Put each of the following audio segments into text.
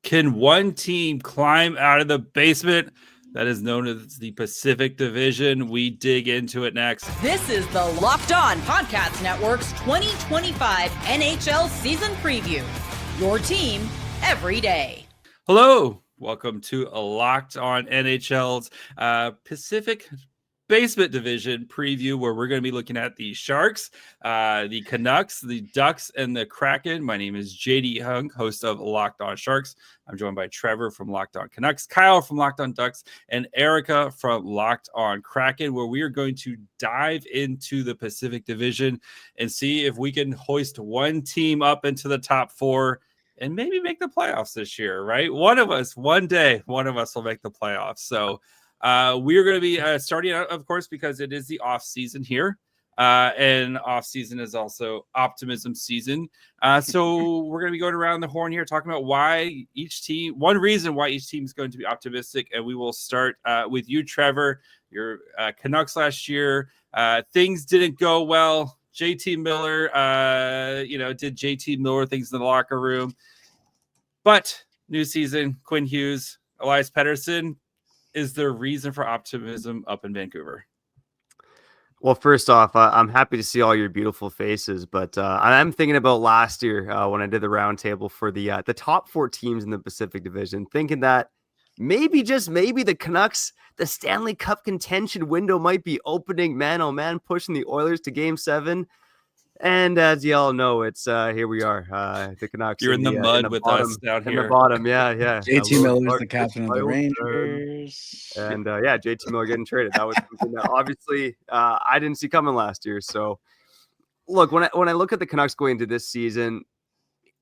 Can one team climb out of the basement? That is known as the Pacific Division. We dig into it next. This is the Locked On Podcast Network's 2025 NHL season preview. Your team every day. Hello. Welcome to a Locked On NHL's Pacific Basement Division preview, where we're going to be looking at the Sharks, the Canucks, the Ducks, and the Kraken. My name is JD Hung, host of Locked On Sharks. I'm joined by Trevor from Locked On Canucks, Kyle from Locked On Ducks, and Erica from Locked On Kraken, where we are going to dive into the Pacific Division and see if we can hoist one team up into the top four and maybe make the playoffs this year, right? One of us will make the playoffs. So we're going to be starting out, of course, because it is the off season here. And off season is also optimism season. So we're going to be going around the horn here, talking about one reason why each team is going to be optimistic. And we will start with you, Trevor. Your Canucks last year, things didn't go well. JT Miller, did JT Miller things in the locker room. But new season, Quinn Hughes, Elias Pettersson. Is there reason for optimism up in Vancouver? Well, first off, I'm happy to see all your beautiful faces, but I'm thinking about last year when I did the roundtable for the top four teams in the Pacific Division, thinking that maybe, just maybe, the Canucks, the Stanley Cup contention window might be opening, man, oh man, pushing the Oilers to Game 7. And as you all know, it's here we are, the Canucks. You're in the mud with us down here. In the bottom, yeah. JT Miller's the captain of the Rangers. And JT Miller getting traded. That was something that obviously I didn't see coming last year. So look, when I look at the Canucks going into this season,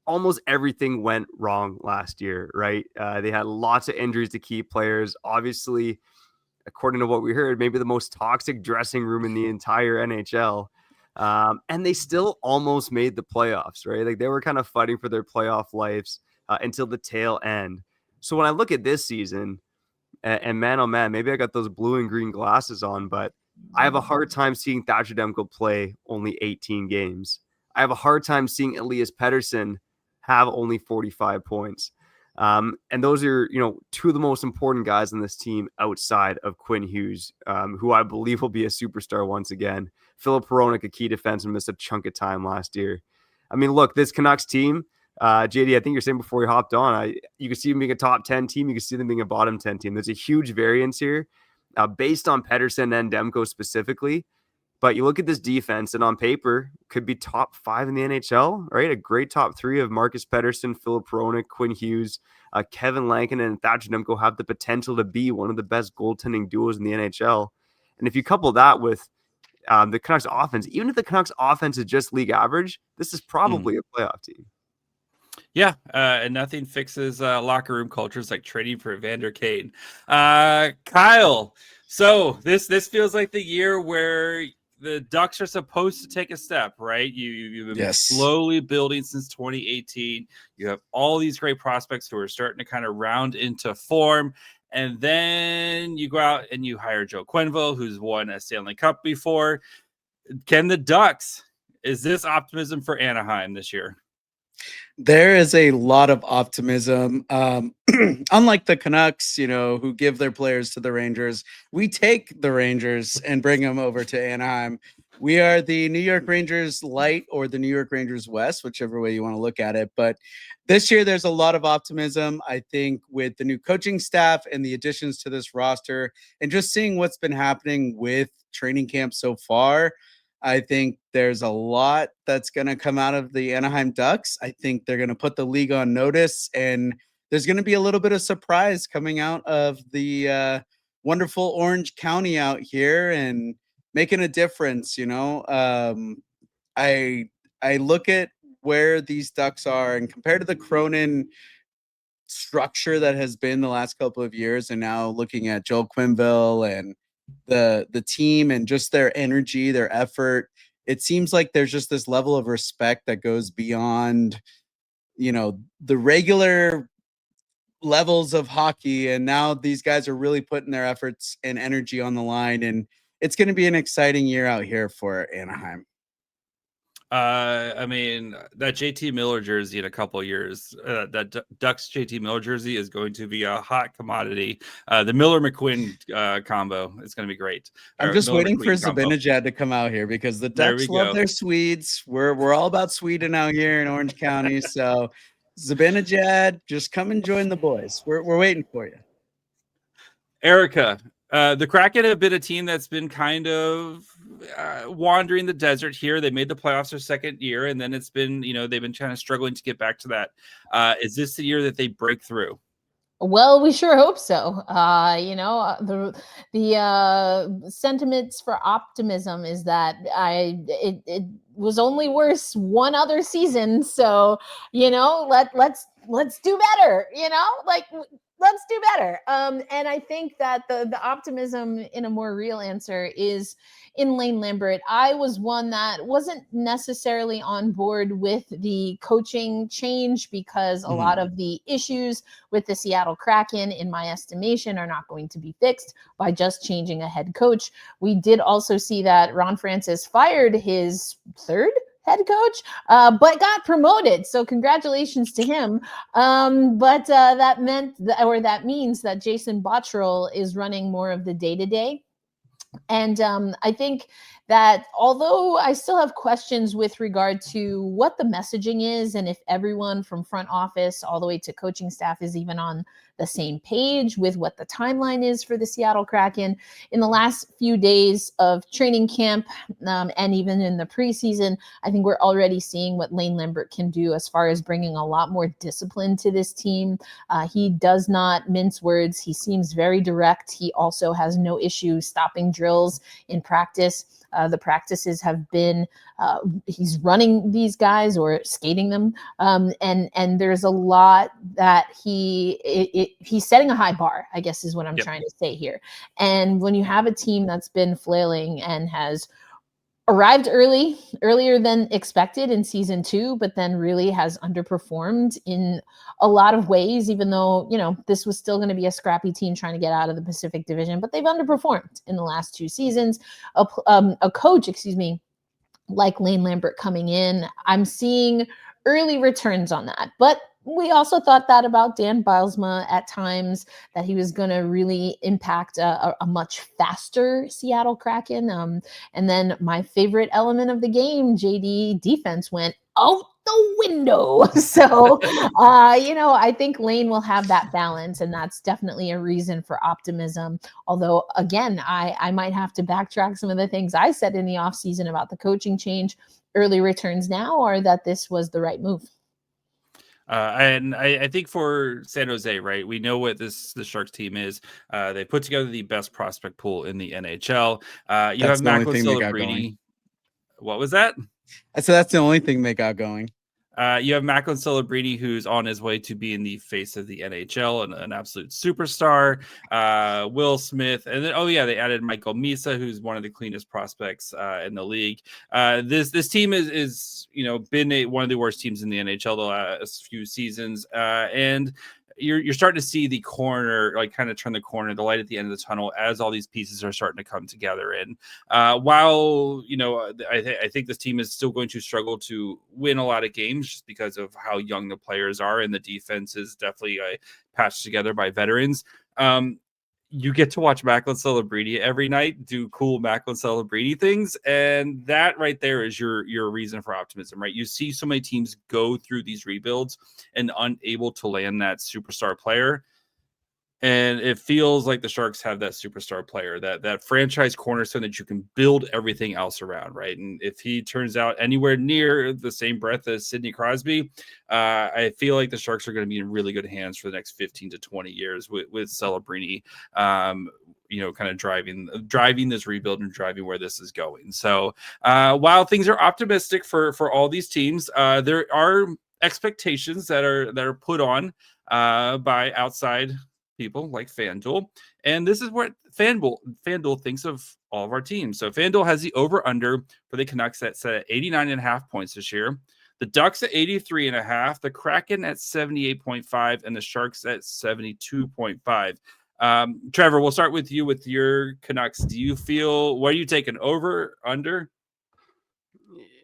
almost everything went wrong last year, right? They had lots of injuries to key players. Obviously, according to what we heard, maybe the most toxic dressing room in the entire NHL. And they still almost made the playoffs, right? Like, they were kind of fighting for their playoff lives until the tail end. So when I look at this season, and man, oh man, maybe I got those blue and green glasses on, but I have a hard time seeing Thatcher Demko play only 18 games. I have a hard time seeing Elias Pettersson have only 45 points. And those are, two of the most important guys on this team outside of Quinn Hughes, who I believe will be a superstar once again. Philip Hronek, a key defenseman, missed a chunk of time last year. I mean, look, this Canucks team, JD, I think you're saying before you hopped on, you can see them being a top 10 team. You can see them being a bottom 10 team. There's a huge variance here based on Pettersson and Demko specifically. But you look at this defense, and on paper, could be top 5 in the NHL, right? A great top 3 of Marcus Pettersson, Philip Hronek, Quinn Hughes, Kevin Lankinen, and Thatcher Demko have the potential to be one of the best goaltending duos in the NHL. And if you couple that with the Canucks offense, even if the Canucks offense is just league average, this is probably a playoff team. Yeah, and nothing fixes locker room cultures like trading for Evander Kane. Kyle, so this feels like the year where the Ducks are supposed to take a step, right? You've been slowly building since 2018. You have all these great prospects who are starting to kind of round into form. And then you go out and you hire Joe Quenneville, who's won a Stanley Cup before. Can the Ducks, is this optimism for Anaheim this year? There is a lot of optimism. Unlike the Canucks, who give their players to the Rangers, we take the Rangers and bring them over to Anaheim. We are the New York Rangers Light or the New York Rangers West, whichever way you want to look at it. But this year, there's a lot of optimism, I think, with the new coaching staff and the additions to this roster, and just seeing what's been happening with training camp so far. I think there's a lot that's going to come out of the Anaheim Ducks. I think they're going to put the league on notice, and there's going to be a little bit of surprise coming out of the wonderful Orange County out here and making a difference. I look at where these Ducks are, and compared to the Cronin structure that has been the last couple of years, and now looking at Joel Quenneville and the team and just their energy, their effort, it seems like there's just this level of respect that goes beyond, the regular levels of hockey. And now these guys are really putting their efforts and energy on the line. And it's going to be an exciting year out here for Anaheim. I mean, that JT Miller jersey in a couple of years, that Ducks JT Miller jersey is going to be a hot commodity. The Miller McQuinn combo is going to be great. I'm just Miller waiting for McQueen combo. Zibanejad to come out here because the There we Ducks love go. their Swedes. We're all about Sweden out here in Orange County. So Zibanejad, just come and join the boys. We're waiting for you. Erica, the Kraken have been a team that's been kind of wandering the desert here. They made the playoffs their second year, and then it's been, they've been kind of struggling to get back to that. Is this the year that they break through? Well, we sure hope so. The sentiments for optimism is that it was only worse one other season. So, let's do better, let's do better. And I think that the optimism in a more real answer is in Lane Lambert. I was one that wasn't necessarily on board with the coaching change because a lot of the issues with the Seattle Kraken, in my estimation, are not going to be fixed by just changing a head coach. We did also see that Ron Francis fired his third head coach, but got promoted. So congratulations to him. But that means that Jason Botterill is running more of the day-to-day. And I think that although I still have questions with regard to what the messaging is and if everyone from front office all the way to coaching staff is even on the same page with what the timeline is for the Seattle Kraken, in the last few days of training camp and even in the preseason, I think we're already seeing what Lane Lambert can do as far as bringing a lot more discipline to this team. He does not mince words. He seems very direct. He also has no issue stopping drills in practice. The practices have been he's running these guys or skating them, and there's a lot that he's setting a high bar, I guess is what I'm trying to say here. And when you have a team that's been flailing and has arrived earlier than expected in season 2, but then really has underperformed in a lot of ways, even though, this was still going to be a scrappy team trying to get out of the Pacific Division, but they've underperformed in the last 2 seasons. A coach, like Lane Lambert coming in, I'm seeing early returns on that. But we also thought that about Dan Bylsma at times, that he was going to really impact a much faster Seattle Kraken. And then my favorite element of the game, JD defense, went out the window. So, I think Lane will have that balance, and that's definitely a reason for optimism. Although, again, I might have to backtrack some of the things I said in the offseason about the coaching change. Early returns now are that this was the right move. And I think for San Jose, right, we know what the Sharks team is. They put together the best prospect pool in the NHL. You have Macklin Celebrini. What was that? I said that's the only thing they got going. You have Macklin Celebrini, who's on his way to being the face of the NHL and an absolute superstar. Will Smith, and then they added Michael Misa, who's one of the cleanest prospects in the league. This team is been one of the worst teams in the NHL the last few seasons, and you're starting to see the corner, kind of turn the corner, the light at the end of the tunnel as all these pieces are starting to come together. And while, I think this team is still going to struggle to win a lot of games just because of how young the players are, and the defense is definitely patched together by veterans. You get to watch Macklin Celebrini every night do cool Macklin Celebrini things, and that right there is your reason for optimism, right? You see so many teams go through these rebuilds and unable to land that superstar player, and it feels like the Sharks have that superstar player, that franchise cornerstone that you can build everything else around, right? And if he turns out anywhere near the same breadth as Sidney Crosby, I feel like the Sharks are going to be in really good hands for the next 15 to 20 years with Celebrini, kind of driving this rebuild and driving where this is going. So while things are optimistic for all these teams, there are expectations that are put on by outside people like FanDuel, and this is what FanDuel thinks of all of our teams. So FanDuel has the over/under for the Canucks set at 89.5 points this year, the Ducks at 83.5, the Kraken at 78.5, and the Sharks at 72.5. Trevor, we'll start with you with your Canucks. Do you feel, what are you taking, over, under?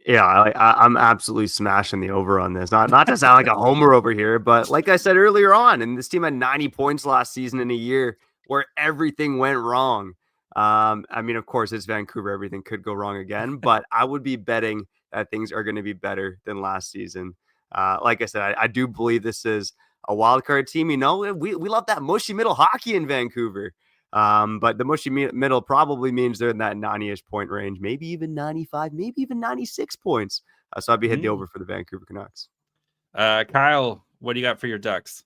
Yeah, I'm absolutely smashing the over on this. Not to sound like a homer over here, but like I said earlier on, and this team had 90 points last season in a year where everything went wrong. I mean, of course, it's Vancouver. Everything could go wrong again, but I would be betting that things are going to be better than last season. Like I said, I do believe this is a wild card team. You know, we love that mushy middle hockey in Vancouver. But the mushy middle probably means they're in that 90-ish point range, maybe even 95, maybe even 96 points. So I'd be hitting the over for the Vancouver Canucks. Kyle, what do you got for your Ducks?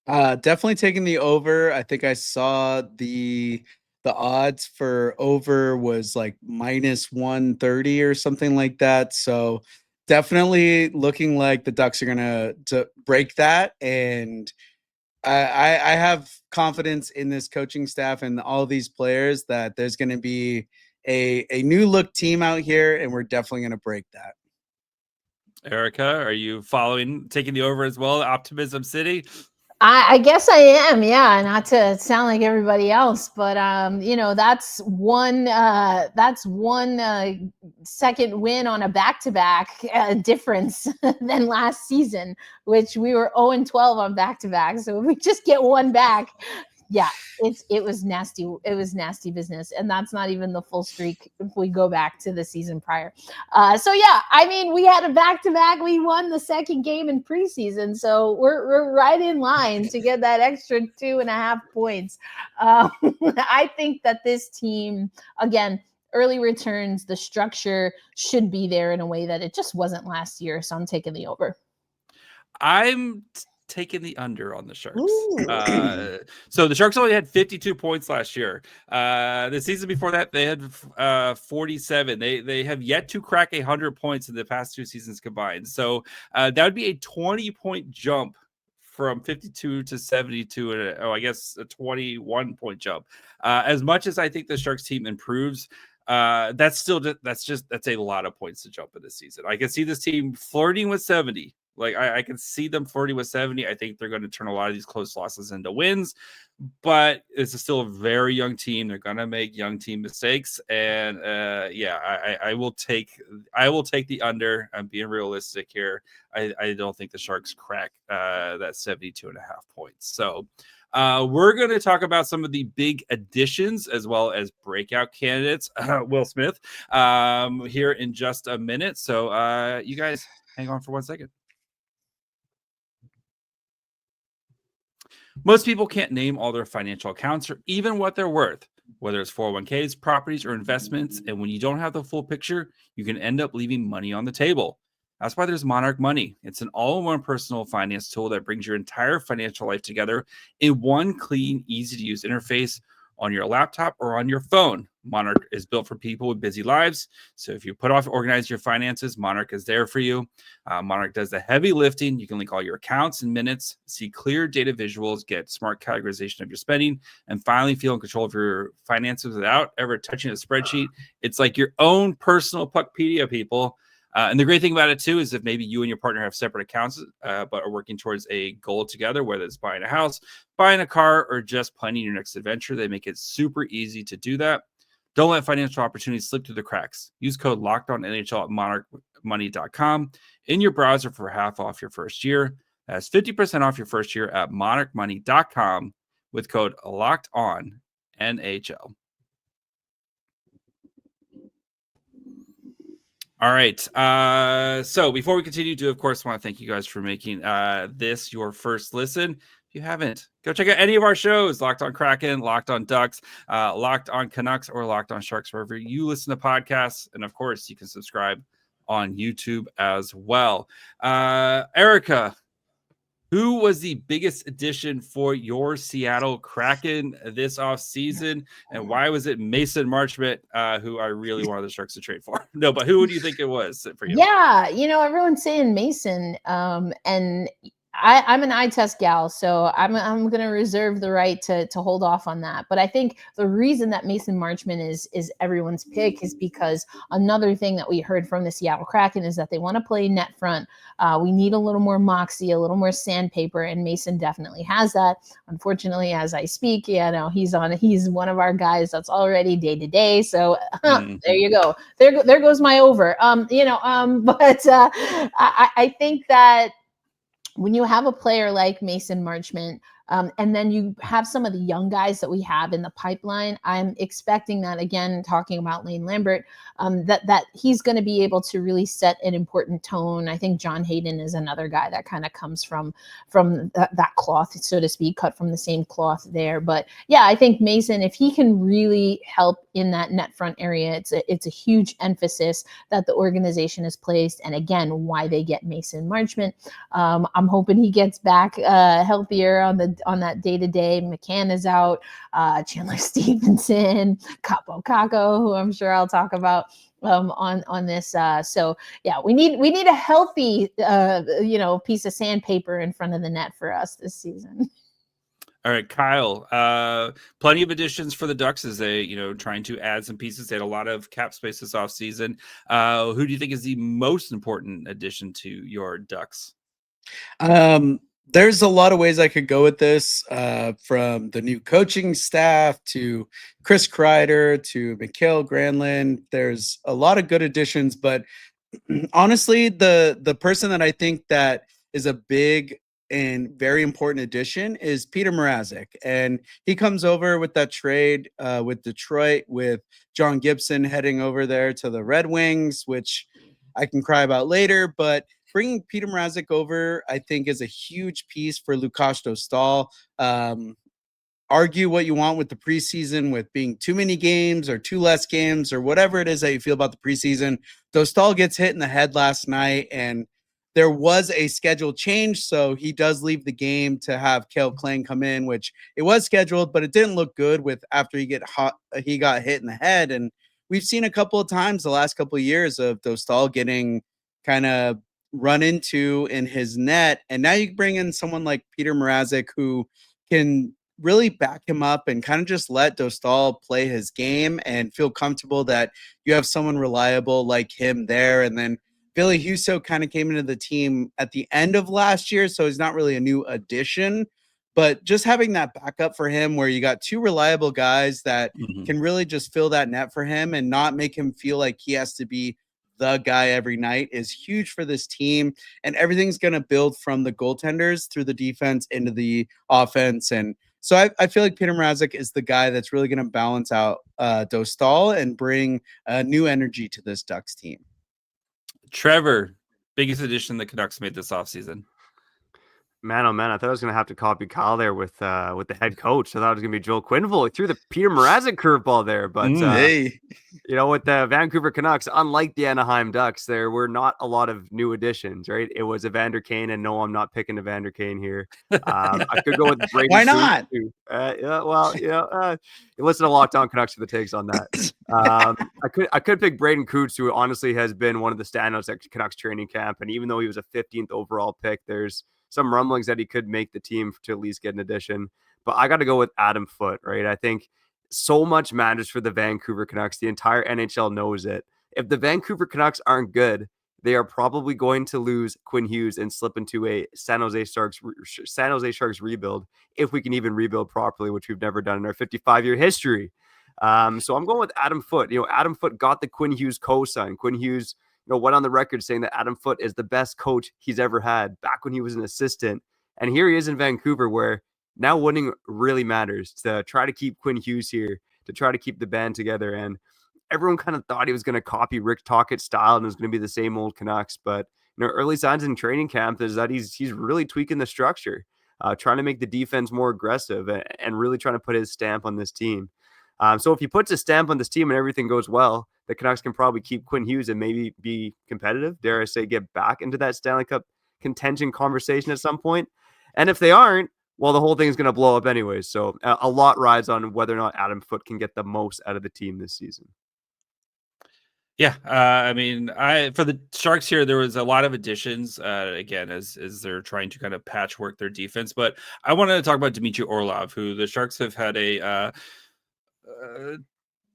Definitely taking the over. I think I saw the odds for over was like minus 130 or something like that. So definitely looking like the Ducks are gonna to break that. And I have confidence in this coaching staff and all these players that there's gonna be a new look team out here, and we're definitely gonna break that. Erica, are you taking the over as well? Optimism City? I guess I am, yeah. Not to sound like everybody else, but that's one second win on a back-to-back difference than last season, which we were 0-12 on back-to-back. So if we just get one back, yeah, it was nasty. It was nasty business, and that's not even the full streak if we go back to the season prior. So yeah, I mean, we had a back-to-back. We won the second game in preseason, so we're right in line to get that extra 2.5 points. I think that this team, again, early returns, the structure should be there in a way that it just wasn't last year. So I'm taking the over. I'm taking the under on the Sharks. So the Sharks only had 52 points last year. The season before that, they had 47. They have yet to crack 100 points in the past 2 seasons combined. So that would be a 20-point jump from 52 to 72, and I guess a 21-point jump. As much as I think the Sharks team improves, that's a lot of points to jump in this season. I can see this team flirting with 70. Like I can see them flirting with 70. I think they're going to turn a lot of these close losses into wins, but it's still a very young team. They're going to make young team mistakes, and I will take the under. I'm being realistic here. I don't think the Sharks crack that 72.5 points. So we're going to talk about some of the big additions as well as breakout candidates. Will Smith here in just a minute. So you guys hang on for 1 second. Most people can't name all their financial accounts or even what they're worth, whether it's 401ks, properties, or investments. And when you don't have the full picture, you can end up leaving money on the table. That's why there's Monarch Money. It's an all-in-one personal finance tool that brings your entire financial life together in one clean, easy-to-use interface on your laptop or on your phone. Monarch is built for people with busy lives. So if you put off organizing your finances, Monarch is there for you. Monarch does the heavy lifting. You can link all your accounts in minutes, see clear data visuals, get smart categorization of your spending, and finally feel in control of your finances without ever touching a spreadsheet. It's like your own personal Puckpedia, people. And the great thing about it, too, is if maybe you and your partner have separate accounts, but are working towards a goal together, whether it's buying a house, buying a car, or just planning your next adventure, they make it super easy to do that. Don't let financial opportunities slip through the cracks. Use code LOCKEDONNHL at monarchmoney.com in your browser for half off your first year. That's 50% off your first year at monarchmoney.com with code LOCKEDONNHL. All right. So before we continue, do of course want to thank you guys for making this your first listen. If you haven't, go check out any of our shows: Locked on Kraken, Locked on Ducks, Locked on Canucks, or Locked on Sharks, wherever you listen to podcasts. And of course, you can subscribe on YouTube as well. Erica, who was the biggest addition for your Seattle Kraken this offseason, and why was it Mason Marchment, who I really wanted the Sharks to trade for? No, but who do you think it was for you? Yeah, everyone's saying Mason, and I'm an eye test gal, so I'm going to reserve the right to hold off on that. But I think the reason that Mason Marchment is everyone's pick is because another thing that we heard from the Seattle Kraken is that they want to play net front. We need a little more moxie, a little more sandpaper, and Mason definitely has that. Unfortunately, as I speak, he's one of our guys that's already day to day. So there you go. There goes my over. But I think that when you have a player like Mason Marchment, and then you have some of the young guys that we have in the pipeline, I'm expecting that, again, talking about Lane Lambert, that he's going to be able to really set an important tone. I think John Hayden is another guy that kind of comes from that cloth, so to speak, cut from the same cloth there. But yeah, I think Mason, if he can really help in that net front area, it's a huge emphasis that the organization has placed. And again, why they get Mason Marchment. I'm hoping he gets back healthier on that day-to-day. McCann is out, Chandler Stevenson, Capo Caco, who I'm sure I'll talk about on this. So yeah, we need a healthy piece of sandpaper in front of the net for us this season. All right, Kyle, plenty of additions for the Ducks as they, trying to add some pieces. They had a lot of cap space this offseason. Who do you think is the most important addition to your Ducks? There's a lot of ways I could go with this, from the new coaching staff to Chris Kreider to Mikael Granlund. There's a lot of good additions, but honestly, the person that I think that is a big and very important addition is Peter Mrazek. And he comes over with that trade with Detroit, with John Gibson heading over there to the Red Wings, which I can cry about later. But bringing Peter Mrazek over, I think, is a huge piece for Lukáš Dostal. Argue what you want with the preseason, with being too many games or too less games or whatever it is that you feel about the preseason. Dostal gets hit in the head last night, and there was a scheduled change, so he does leave the game to have Kale Klang come in, which it was scheduled, but it didn't look good with after he got hit in the head. And we've seen a couple of times the last couple of years of Dostal getting kind of run into in his net, and now you bring in someone like Peter Mrazek who can really back him up and kind of just let Dostal play his game and feel comfortable that you have someone reliable like him there. And then Billy Husso kind of came into the team at the end of last year, so he's not really a new addition, but just having that backup for him where you got two reliable guys that can really just fill that net for him and not make him feel like he has to be the guy every night is huge for this team. And everything's going to build from the goaltenders through the defense into the offense. And so I feel like Peter Mrazek is the guy that's really going to balance out Dostal and bring new energy to this Ducks team. Trevor, biggest addition the Canucks made this offseason. Man, oh man, I thought I was going to have to copy Kyle there with the head coach. I thought it was going to be Joel Quenneville. He threw the Peter Mrazek curveball there. But, hey. With the Vancouver Canucks, unlike the Anaheim Ducks, there were not a lot of new additions, right? It was Evander Kane, and no, I'm not picking Evander Kane here. I could go with Brady. Why not? You listen to Locked On Canucks for the takes on that. I could pick Braden Coots, who honestly has been one of the standouts at Canucks training camp. And even though he was a 15th overall pick, there's some rumblings that he could make the team to at least get an addition. But I got to go with Adam Foote, right? I think so much matters for the Vancouver Canucks. The entire NHL knows it. If the Vancouver Canucks aren't good, they are probably going to lose Quinn Hughes and slip into a San Jose Sharks rebuild, if we can even rebuild properly, which we've never done in our 55-year history. So I'm going with Adam Foote. Adam Foote got the Quinn Hughes cosign. Quinn Hughes, went on the record saying that Adam Foote is the best coach he's ever had back when he was an assistant. And here he is in Vancouver, where now winning really matters, to try to keep Quinn Hughes here, to try to keep the band together. And everyone kind of thought he was going to copy Rick Tocchet's style and it was going to be the same old Canucks. But early signs in training camp is that he's really tweaking the structure, trying to make the defense more aggressive and really trying to put his stamp on this team. So if he puts a stamp on this team and everything goes well, the Canucks can probably keep Quinn Hughes and maybe be competitive, dare I say, get back into that Stanley Cup contention conversation at some point. And if they aren't, well, the whole thing is going to blow up anyways. So a lot rides on whether or not Adam Foote can get the most out of the team this season. Yeah, I mean, for the Sharks here, there was a lot of additions. Again, as they're trying to kind of patchwork their defense, but I wanted to talk about Dmitry Orlov, who the Sharks have had a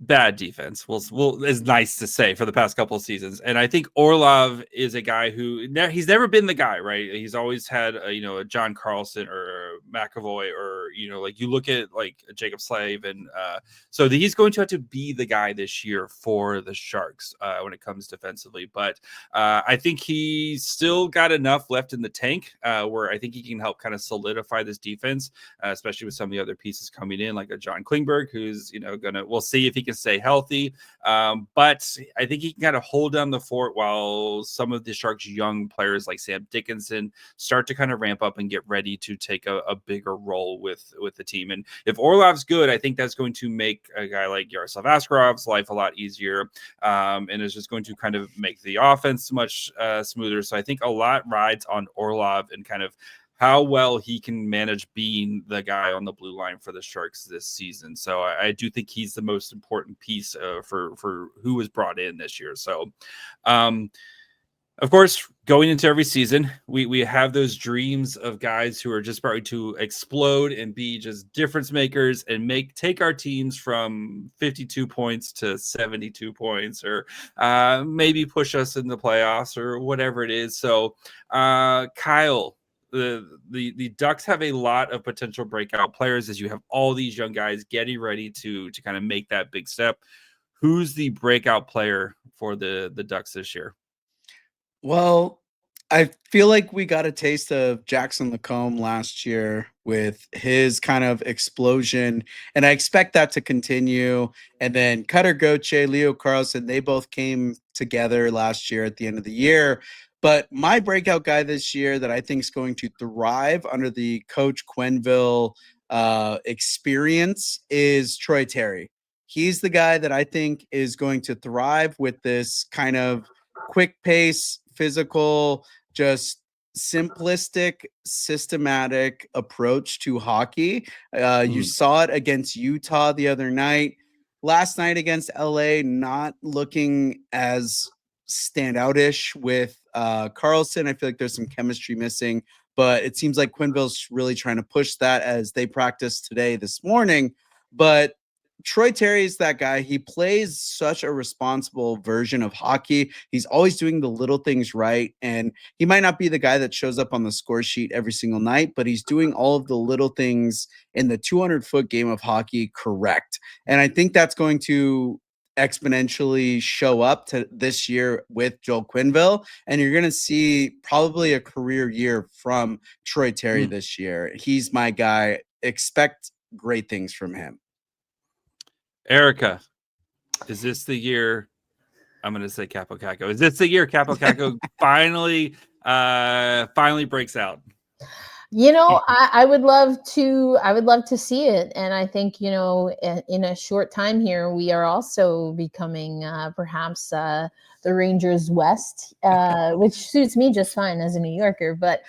bad defense will is nice to say for the past couple of seasons. And I think Orlov is a guy who he's never been the guy, right? He's always had a John Carlson or McAvoy, or like you look at like Jacob Slave, and so he's going to have to be the guy this year for the Sharks when it comes defensively. But I think he's still got enough left in the tank where I think he can help kind of solidify this defense, especially with some of the other pieces coming in, like a John Klingberg, who's we'll see if he can stay healthy. But I think he can kind of hold down the fort while some of the Sharks' young players like Sam Dickinson start to kind of ramp up and get ready to take a bigger role with the team. And if Orlov's good, I think that's going to make a guy like Yaroslav Askarov's life a lot easier, and is just going to kind of make the offense much smoother. So I think a lot rides on Orlov and kind of how well he can manage being the guy on the blue line for the Sharks this season. So I do think he's the most important piece for who was brought in this year. So, of course, going into every season, we have those dreams of guys who are just starting to explode and be just difference makers and take our teams from 52 points to 72 points, or maybe push us in the playoffs or whatever it is. So, Kyle, the Ducks have a lot of potential breakout players, as you have all these young guys getting ready to kind of make that big step. Who's the breakout player for the Ducks this year? Well, I feel like we got a taste of Jackson Lacombe last year with his kind of explosion, and I expect that to continue. And then Cutter Gauthier, Leo Carlson, they both came together last year at the end of the year. But my breakout guy this year that I think is going to thrive under the Coach Quenneville experience is Troy Terry. He's the guy that I think is going to thrive with this kind of quick pace, physical, just simplistic, systematic approach to hockey. You saw it against Utah the other night. Last night against LA, not looking as standout-ish with Carlson. I feel like there's some chemistry missing, but it seems like Quenneville's really trying to push that as they practiced today this morning. But Troy Terry is that guy. He plays such a responsible version of hockey. He's always doing the little things right. And he might not be the guy that shows up on the score sheet every single night, but he's doing all of the little things in the 200-foot game of hockey correct. And I think that's going to exponentially show up to this year with Joel Quenneville. And you're going to see probably a career year from Troy Terry this year. He's my guy. Expect great things from him. Erica, is this the year? I'm going to say Capo Caco. Is this the year Capo Caco finally breaks out? I would love to see it. And I think, in a short time here, we are also becoming perhaps the Rangers West, which suits me just fine as a New Yorker. But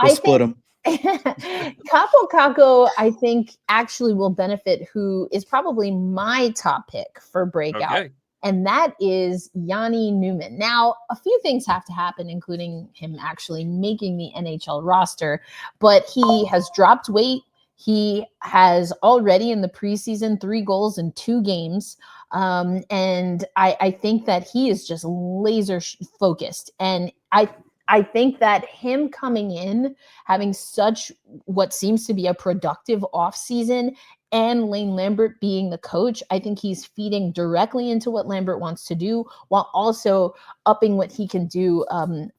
we'll split them. Capo Caco, I think, actually will benefit who is probably my top pick for breakout. Okay. And that is Yanni Newman. Now, a few things have to happen, including him actually making the NHL roster, but he has dropped weight. He has already in the preseason 3 goals in 2 games. And I think that he is just laser focused. And I think that him coming in, having such what seems to be a productive offseason, and Lane Lambert being the coach, I think he's feeding directly into what Lambert wants to do while also upping what he can do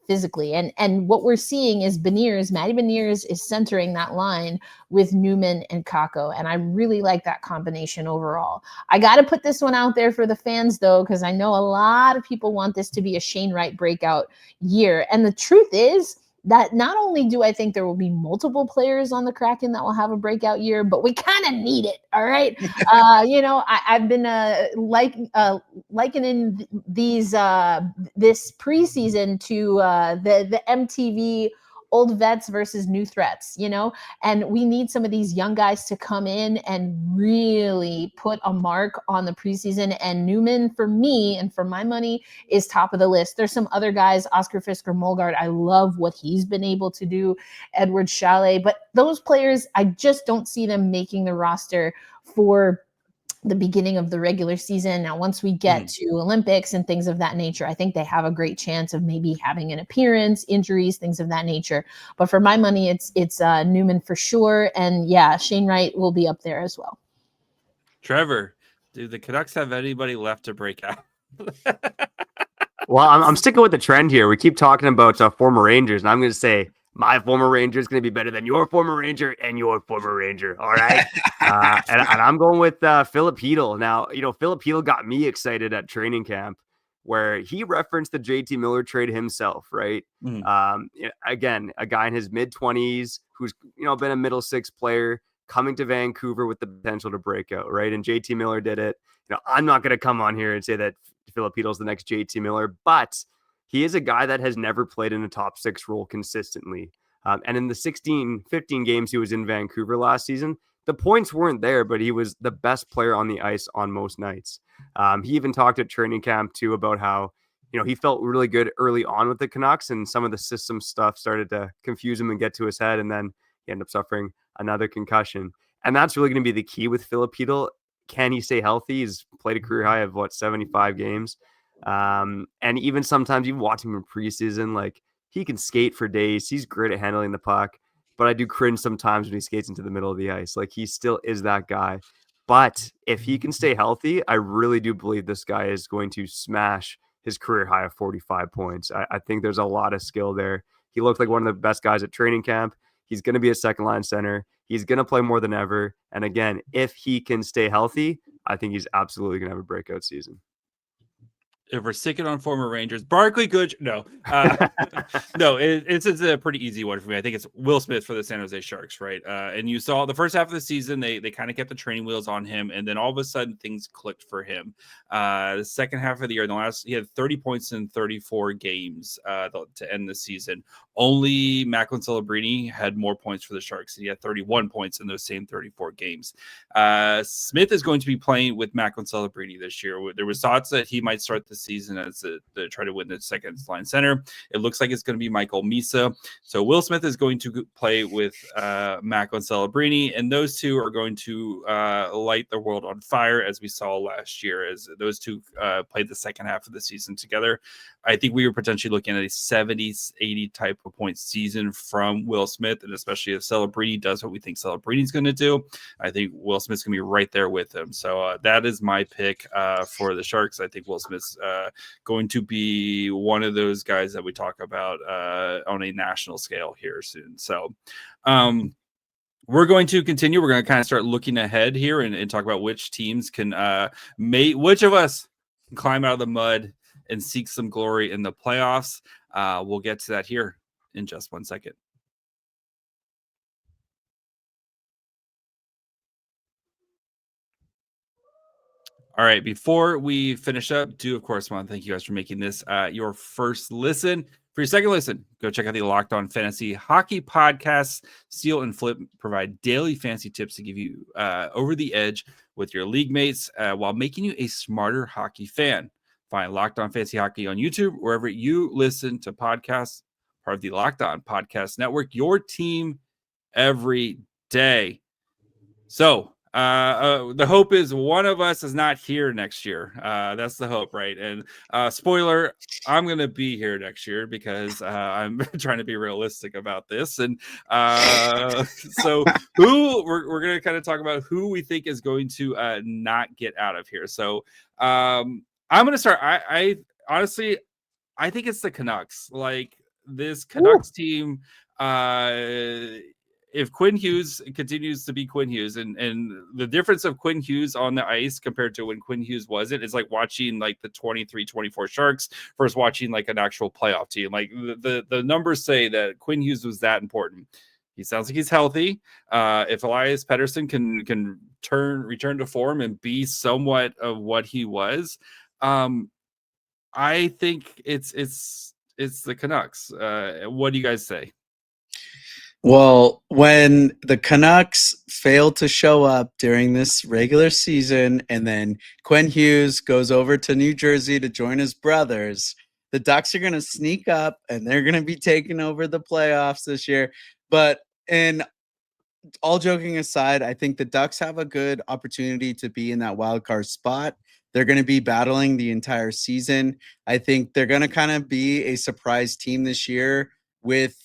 physically. And what we're seeing is Matty Beniers is centering that line with Newman and Kakko. And I really like that combination overall. I got to put this one out there for the fans, though, because I know a lot of people want this to be a Shane Wright breakout year. And the truth is, that not only do I think there will be multiple players on the Kraken that will have a breakout year, but we kind of need it. All right. I've been likening these this preseason to the MTV old vets versus new threats, and we need some of these young guys to come in and really put a mark on the preseason. And Newman, for me and for my money, is top of the list. There's some other guys, Oscar Fisker Molgaard. I love what he's been able to do, Edward Chalet, but those players, I just don't see them making the roster for the beginning of the regular season. Now, once we get to Olympics and things of that nature, I think they have a great chance of maybe having an appearance, injuries, things of that nature. But for my money, it's Newman for sure. And yeah, Shane Wright will be up there as well. Trevor, do the Canucks have anybody left to break out? Well, I'm sticking with the trend here. We keep talking about former Rangers, and I'm going to say my former Ranger is going to be better than your former Ranger and your former Ranger. All right. And I'm going with Philip Hedl. Now, Philip Hedl got me excited at training camp where he referenced the JT Miller trade himself, right? Again, a guy in his mid-20s who's, been a middle six player coming to Vancouver with the potential to break out, right? And JT Miller did it. I'm not going to come on here and say that Philip Hedl's the next JT Miller, but he is a guy that has never played in a top six role consistently. And in the 15 games he was in Vancouver last season, the points weren't there, but he was the best player on the ice on most nights. He even talked at training camp too about how, he felt really good early on with the Canucks, and some of the system stuff started to confuse him and get to his head. And then he ended up suffering another concussion. And that's really going to be the key with Philip Hedl. Can he stay healthy? He's played a career high of 75 games. And even sometimes you watch him in preseason, like he can skate for days. He's great at handling the puck, but I do cringe sometimes when he skates into the middle of the ice. Like he still is that guy. But if he can stay healthy, I really do believe this guy is going to smash his career high of 45 points. I think there's a lot of skill there. He looked like one of the best guys at training camp. He's going to be a second line center. He's going to play more than ever. And again, if he can stay healthy, I think he's absolutely going to have a breakout season. If we're sticking on former Rangers, Barclay Goodrow, no, no, it's a pretty easy one for me. I think it's Will Smith for the San Jose Sharks, right? And you saw the first half of the season, they kind of kept the training wheels on him, and then all of a sudden things clicked for him. The second half of the year, he had 30 points in 34 games to end the season. Only Macklin Celebrini had more points for the Sharks. He had 31 points in those same 34 games. Smith is going to be playing with Macklin Celebrini this year. There was thoughts that he might start the season as to try to win the second line center. It looks like it's going to be Michael Misa. So Will Smith is going to play with Macklin Celebrini, and those two are going to light the world on fire, as we saw last year, as those two played the second half of the season together. I think we were potentially looking at a 70-80 type of point season from Will Smith, and especially if Celebrini does what we think Celebrini's going to do, I think Will Smith's going to be right there with him. So that is my pick for the Sharks. I think Will Smith's going to be one of those guys that we talk about on a national scale here soon. So we're going to continue. We're going to kind of start looking ahead here and talk about which teams can which of us can climb out of the mud and seek some glory in the playoffs. We'll get to that here in just 1 second. All right, before we finish up, of course want to thank you guys for making this your first listen. For your second listen, go check out the Locked On Fantasy Hockey Podcasts. Steal and Flip provide daily fantasy tips to give you over the edge with your league mates while making you a smarter hockey fan. Find Locked On Fantasy Hockey on YouTube, wherever you listen to podcasts, part of the Locked On Podcast Network, your team every day. So the hope is one of us is not here next year. That's the hope, right? And spoiler, I'm going to be here next year because I'm trying to be realistic about this. And so we're going to kind of talk about who we think is going to not get out of here. So I'm going to start. I honestly, I think it's the Canucks. Like this Canucks team, if Quinn Hughes continues to be Quinn Hughes, and the difference of Quinn Hughes on the ice compared to when Quinn Hughes wasn't, is like watching like the 23-24 Sharks versus watching like an actual playoff team. Like the numbers say that Quinn Hughes was that important. He sounds like he's healthy. If Elias Pettersson can return to form and be somewhat of what he was, I think it's the Canucks. What do you guys say? Well, when the Canucks fail to show up during this regular season and then Quinn Hughes goes over to New Jersey to join his brothers, the Ducks are going to sneak up and they're going to be taking over the playoffs this year. But in all joking aside, I think the Ducks have a good opportunity to be in that wild card spot. They're going to be battling the entire season. I think they're going to kind of be a surprise team this year with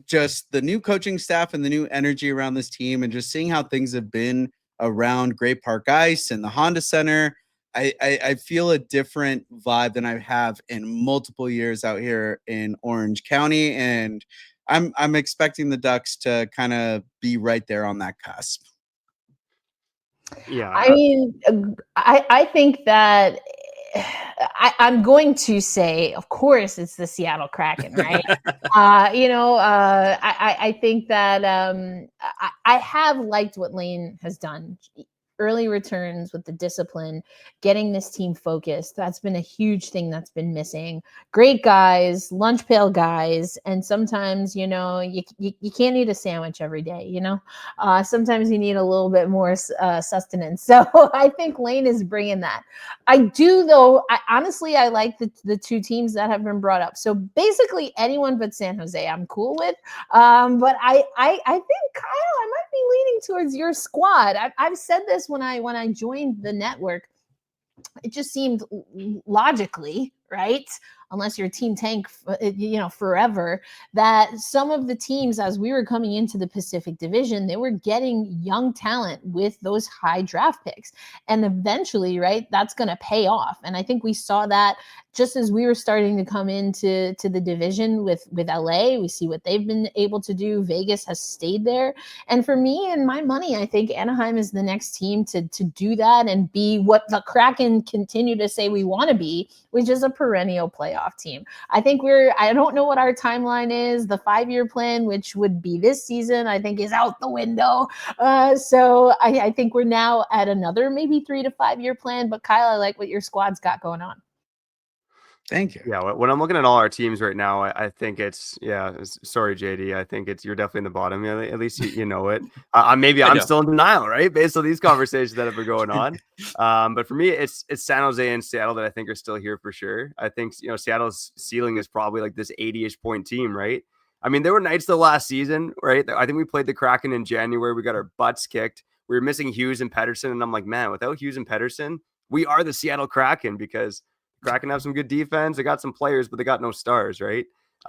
just the new coaching staff and the new energy around this team and just seeing how things have been around Great Park Ice and the Honda Center. I feel a different vibe than I have in multiple years out here in Orange County. And I'm expecting the Ducks to kind of be right there on that cusp. Yeah. I mean, I think that I'm going to say, of course, it's the Seattle Kraken, right? I think that I have liked what Lane has done. Early returns with the discipline, getting this team focused. That's been a huge thing that's been missing. Great guys, lunch pail guys, and sometimes, you can't eat a sandwich every day, sometimes you need a little bit more sustenance. So I think Lane is bringing that. I do, though. Honestly, I like the two teams that have been brought up. So basically anyone but San Jose I'm cool with. But I think, Kyle, I might be leaning towards your squad. I've said this when I joined the network. It just seemed logically, right? Unless your team tank, forever, that some of the teams, as we were coming into the Pacific Division, they were getting young talent with those high draft picks. And eventually, right, that's going to pay off. And I think we saw that just as we were starting to come into the division with LA. We see what they've been able to do. Vegas has stayed there. And for me and my money, I think Anaheim is the next team to do that and be what the Kraken continue to say we want to be, which is a perennial playoff team. I think I don't know what our timeline is. The 5-year plan, which would be this season, I think is out the window. So I think we're now at another maybe 3 to 5 year plan. But Kyle, I like what your squad's got going on. Thank you. Yeah, when I'm looking at all our teams right now, I think sorry, JD. I think you're definitely in the bottom. At least you know it. Maybe I'm still in denial, right? Based on these conversations that have been going on. But for me, it's San Jose and Seattle that I think are still here for sure. I think, Seattle's ceiling is probably like this 80-ish point team, right? I mean, there were nights the last season, right? I think we played the Kraken in January. We got our butts kicked. We were missing Hughes and Pettersson. And I'm like, man, without Hughes and Pettersson, we are the Seattle Kraken because Kraken have some good defense. They got some players, but they got no stars, right?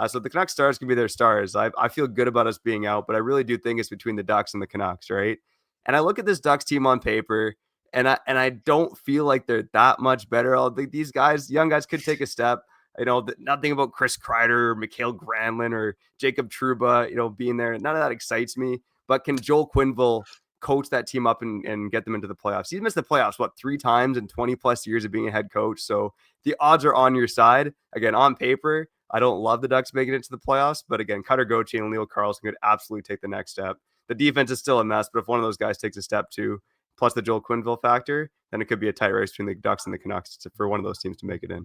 So the Canucks stars can be their stars. I feel good about us being out, but I really do think it's between the Ducks and the Canucks, right? And I look at this Ducks team on paper, and I don't feel like they're that much better. I think these guys, young guys, could take a step. Nothing about Chris Kreider or Mikhail Granlund or Jacob Trouba, being there. None of that excites me. But can Joel Quenneville coach that team up and get them into the playoffs? He's missed the playoffs, 3 times in 20 plus years of being a head coach. So the odds are on your side. Again, on paper, I don't love the Ducks making it to the playoffs, but again, Cutter Gauthier and Leo Carlson could absolutely take the next step. The defense is still a mess, but if one of those guys takes a step too, plus the Joel Quenneville factor, then it could be a tight race between the Ducks and the Canucks for one of those teams to make it in.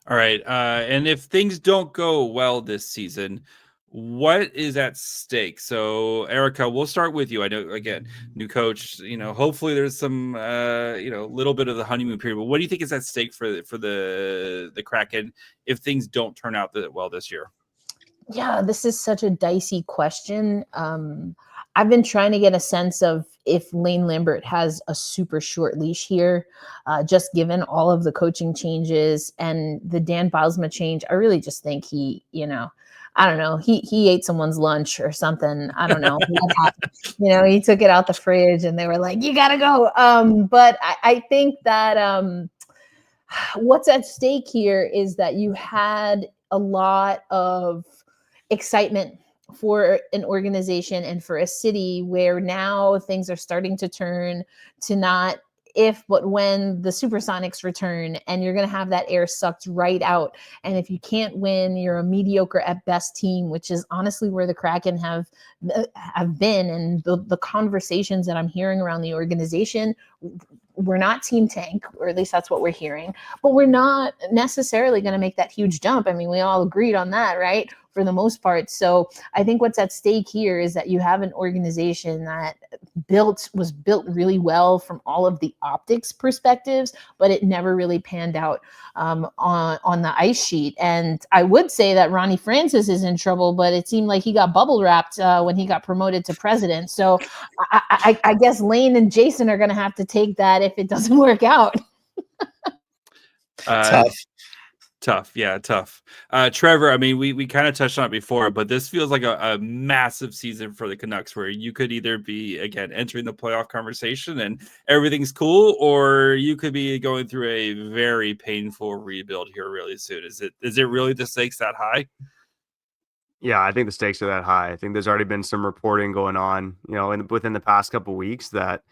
All right. And if things don't go well this season, what is at stake? So, Erica, we'll start with you. I know, again, new coach, hopefully there's some, little bit of the honeymoon period, but what do you think is at stake for the Kraken if things don't turn out well this year? Yeah, this is such a dicey question. I've been trying to get a sense of if Lane Lambert has a super short leash here, just given all of the coaching changes and the Dan Bylsma change. I really just think he, I don't know, he ate someone's lunch or something. I don't know what happened. He took it out the fridge and they were like, you gotta go. But I think that what's at stake here is that you had a lot of excitement for an organization and for a city where now things are starting to turn to not if, but when the Supersonics return, and you're going to have that air sucked right out. And if you can't win, you're a mediocre at best team, which is honestly where the Kraken have been. And the conversations that I'm hearing around the organization, we're not team tank, or at least that's what we're hearing, but we're not necessarily going to make that huge jump. I mean, we all agreed on that, right? for the most part. So I think what's at stake here is that you have an organization that was built really well from all of the optics perspectives, but it never really panned out on the ice sheet. And I would say that Ronnie Francis is in trouble, but it seemed like he got bubble wrapped when he got promoted to president. So I guess Lane and Jason are going to have to take that if it doesn't work out. Tough. Yeah, tough. Trevor, I mean, we kind of touched on it before, but this feels like a massive season for the Canucks where you could either be, again, entering the playoff conversation and everything's cool, or you could be going through a very painful rebuild here really soon. Is it really the stakes that high? Yeah, I think the stakes are that high. I think there's already been some reporting going on, within the past couple of weeks that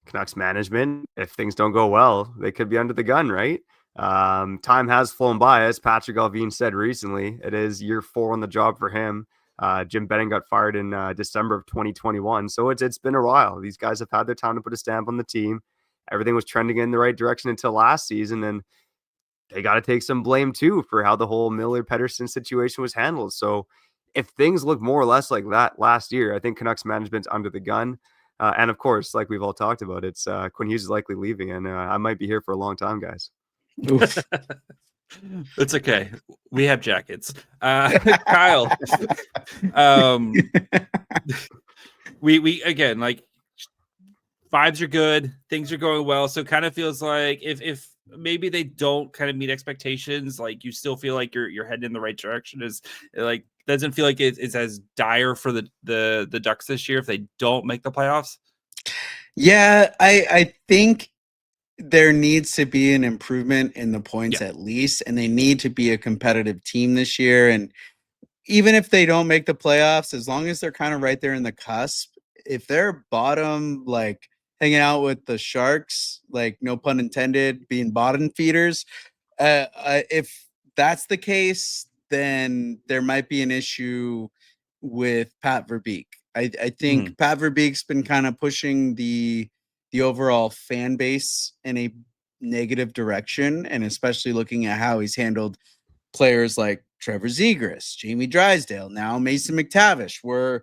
Canucks management, if things don't go well, they could be under the gun, right? Time has flown by, as Patrick Allvin said recently. It is year 4 on the job for him. Jim Benning got fired in December of 2021, so it's been a while. These guys have had their time to put a stamp on the team. Everything was trending in the right direction until last season, and they got to take some blame too for how the whole Miller-Pettersson situation was handled. So if things look more or less like that last year, I think Canucks management's under the gun. And of course, like we've all talked about, it's Quinn Hughes is likely leaving, and I might be here for a long time, guys. It's okay. We have jackets. Kyle, we again, like, vibes are good, things are going well, so kind of feels like if maybe they don't kind of meet expectations, like you still feel like you're heading in the right direction. Is like, doesn't feel like it's as dire for the Ducks this year if they don't make the playoffs. Yeah, I think there needs to be an improvement in the points at least, and they need to be a competitive team this year. And even if they don't make the playoffs, as long as they're kind of right there in the cusp, if they're bottom, like hanging out with the Sharks, like no pun intended, being bottom feeders, if that's the case, then there might be an issue with Pat Verbeek. I think Pat Verbeek's been kind of pushing the overall fan base in a negative direction, and especially looking at how he's handled players like Trevor Zegras, Jamie Drysdale, now Mason McTavish. We're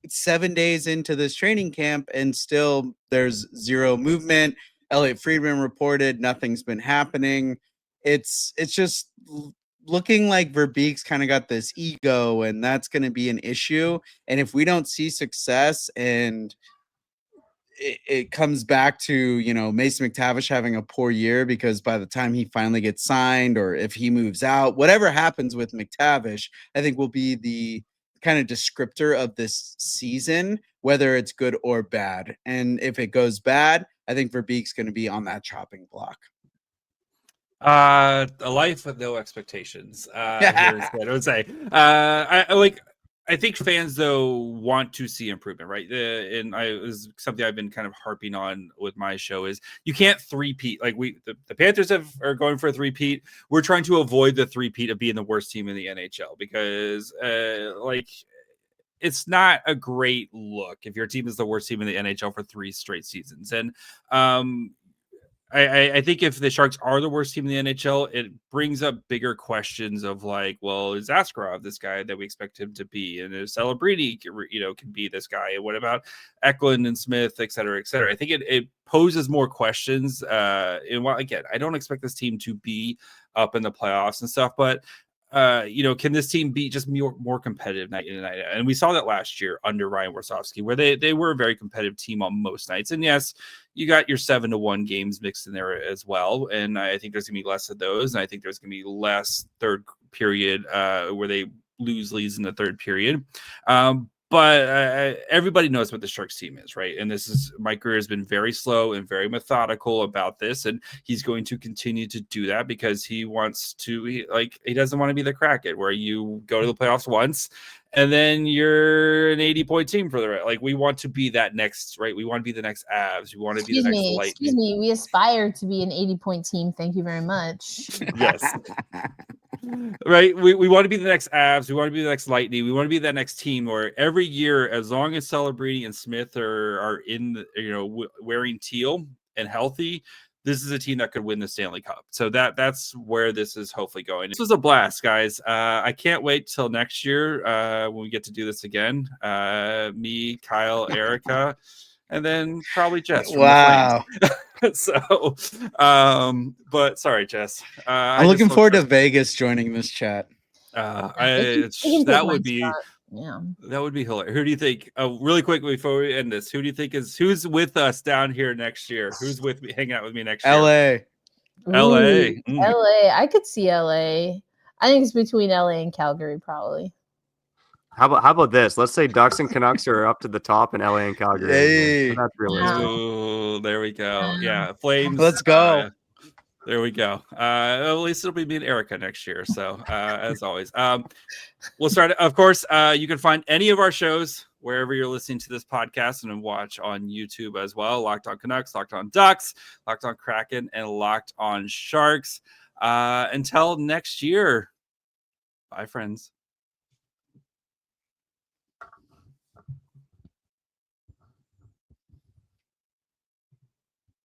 7 days into this training camp and still there's zero movement. Elliot Friedman reported nothing's been happening. It's just looking like Verbeek's kind of got this ego, and that's going to be an issue. And if we don't see success, and it comes back to, Mason McTavish having a poor year, because by the time he finally gets signed, or if he moves out, whatever happens with McTavish, I think will be the kind of descriptor of this season, whether it's good or bad. And if it goes bad, I think Verbeek's going to be on that chopping block. A life with no expectations. Here's what I would say. I think fans, though, want to see improvement, right? And is something I've been kind of harping on with my show is you can't three-peat. Like the Panthers are going for a three-peat. We're trying to avoid the three-peat of being the worst team in the NHL, because it's not a great look if your team is the worst team in the NHL for 3 straight seasons. And I think if the Sharks are the worst team in the NHL, it brings up bigger questions of like, well, is Askarov this guy that we expect him to be? And is Celebrini, can be this guy? And what about Eklund and Smith, et cetera, et cetera? I think it poses more questions. And while, again, I don't expect this team to be up in the playoffs and stuff, but can this team be just more competitive night in and night out? And we saw that last year under Ryan Warsofsky, where they were a very competitive team on most nights. And yes, you got your 7-1 games mixed in there as well. And I think there's gonna be less of those. And I think there's gonna be less third period where they lose leads in the third period. But everybody knows what the Sharks team is, right? And Mike Grier has been very slow and very methodical about this, and he's going to continue to do that because he wants to. He doesn't want to be the Kraken, where you go to the playoffs once and then you're an 80-point team for the rest. Like, we want to be that next, right? We want to be the next Avs. We want to be the next Lightning. Excuse me. We aspire to be an 80-point team. Thank you very much. Yes. Right. We want to be the next Avs. We want to be the next Lightning. We want to be that next team where every year, as long as Celebrini and Smith are in wearing teal and healthy, this is a team that could win the Stanley Cup. So that's where this is hopefully going. This was a blast, guys. I can't wait till next year when we get to do this again. Me, Kyle, Erica, and then probably Jess from Wow. the Flames. So, but sorry, Jess. I'm looking forward to Vegas joining this chat. That would be Yeah. that would be hilarious. Who do you think? Really quick before we end this, who do you think who's with us down here next year? Who's with me, hanging out with me next year? LA. LA. LA. I could see LA. I think it's between LA and Calgary, probably. How about this? Let's say Ducks and Canucks are up to the top, and LA and Calgary. Hey. So that's realistic. Ooh, there we go. Yeah, Flames. Let's go. There we go. At least it'll be me and Erica next year. So as always, we'll start. Of course, you can find any of our shows wherever you're listening to this podcast and watch on YouTube as well. Locked on Canucks, Locked on Ducks, Locked on Kraken, and Locked on Sharks. Until next year. Bye, friends.